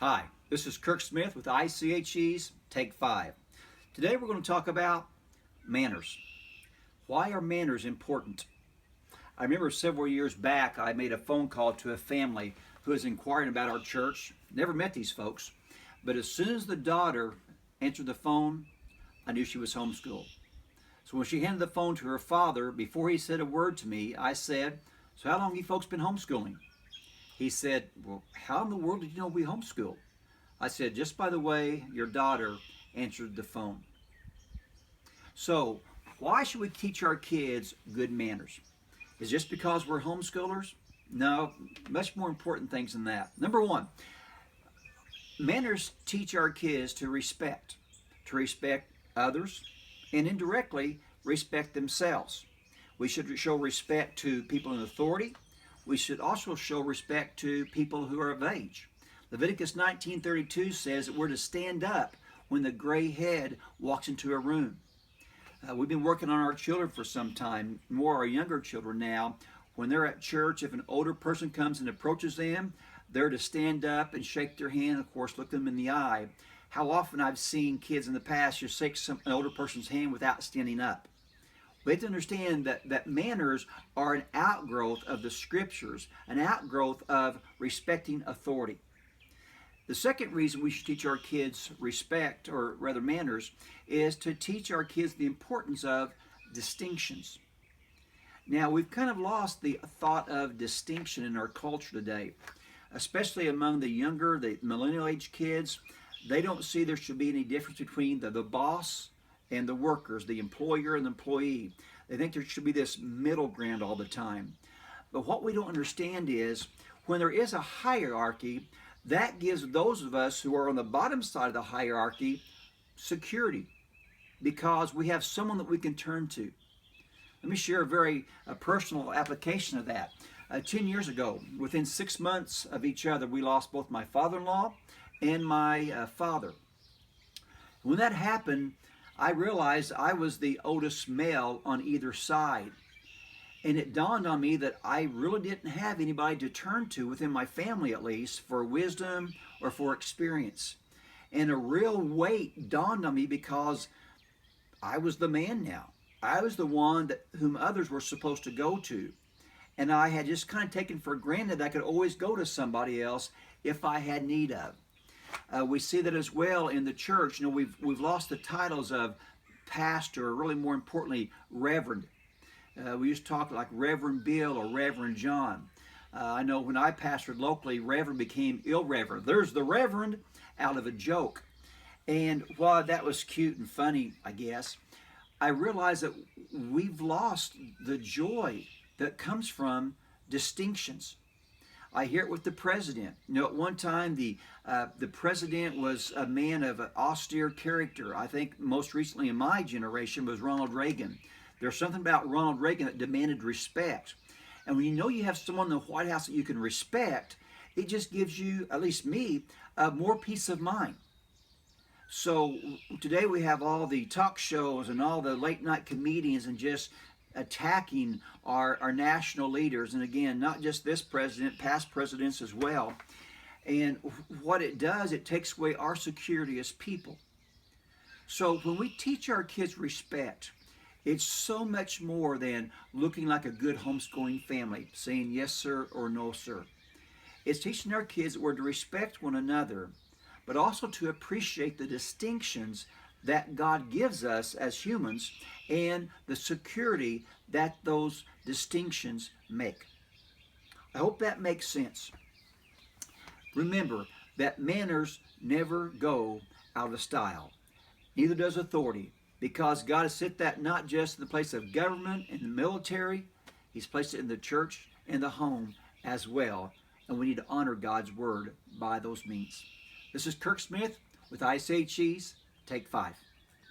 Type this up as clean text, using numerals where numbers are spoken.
Hi, this is Kirk Smith with ICHE's Take 5. Today we're going to talk about manners. Why are manners important? I remember several years back I made a phone call to a family who was inquiring about our church. Never met these folks, but as soon as the daughter answered the phone, I knew she was homeschooled. So when she handed the phone to her father, before he said a word to me, I said, "So how long have you folks been homeschooling?" He said, "Well, how in the world did you know we homeschool?" I said, "Just by the way your daughter answered the phone." So, why should we teach our kids good manners? Is it just because we're homeschoolers? No, much more important things than that. Number one, manners teach our kids to respect others, and indirectly respect themselves. We should show respect to people in authority. We should also show respect to people who are of age. Leviticus 19:32 says that we're to stand up when the gray head walks into a room. We've been working on our children for some time, more our younger children now. When they're at church, if an older person comes and approaches them, they're to stand up and shake their hand, of course, look them in the eye. How often I've seen kids in the past just shake an older person's hand without standing up. We have to understand that manners are an outgrowth of the scriptures, an outgrowth of respecting authority. The second reason we should teach our kids respect, or rather manners, is to teach our kids the importance of distinctions. Now, we've kind of lost the thought of distinction in our culture today, especially among the younger, the millennial age kids. They don't see there should be any difference between the boss and the workers, the employer and the employee. They think there should be this middle ground all the time. But what we don't understand is when there is a hierarchy, that gives those of us who are on the bottom side of the hierarchy security, because we have someone that we can turn to. Let me share a very personal application of that. 10 years ago, within 6 months of each other, we lost both my father-in-law and my father. When that happened, I realized I was the oldest male on either side. And it dawned on me that I really didn't have anybody to turn to, within my family at least, for wisdom or for experience. And a real weight dawned on me because I was the man now. I was the one whom others were supposed to go to. And I had just kind of taken for granted I could always go to somebody else if I had need of. We see that as well in the church. You know, we've lost the titles of pastor, or really more importantly, reverend. We used to talk like Reverend Bill or Reverend John. I know when I pastored locally, Reverend became ill-reverend. There's the Reverend out of a joke. And while that was cute and funny, I guess, I realized that we've lost the joy that comes from distinctions. I hear it with the president. You know, at one time, the president was a man of austere character. I think most recently in my generation was Ronald Reagan. There's something about Ronald Reagan that demanded respect. And when you know you have someone in the White House that you can respect, it just gives you, at least me, more peace of mind. So today we have all the talk shows and all the late night comedians and just attacking our national leaders. And again, not just this president, past presidents as well. And what it does, it takes away our security as people. So when we teach our kids respect, it's so much more than looking like a good homeschooling family, saying yes sir or no sir. It's teaching our kids that we're to respect one another, but also to appreciate the distinctions that God gives us as humans and the security that those distinctions make. I hope that makes sense. Remember that manners never go out of style. Neither does authority, because God has set that not just in the place of government and the military, He's placed it in the church and the home as well. And we need to honor God's word by those means. This is Kirk Smith with ICHE's Take 5.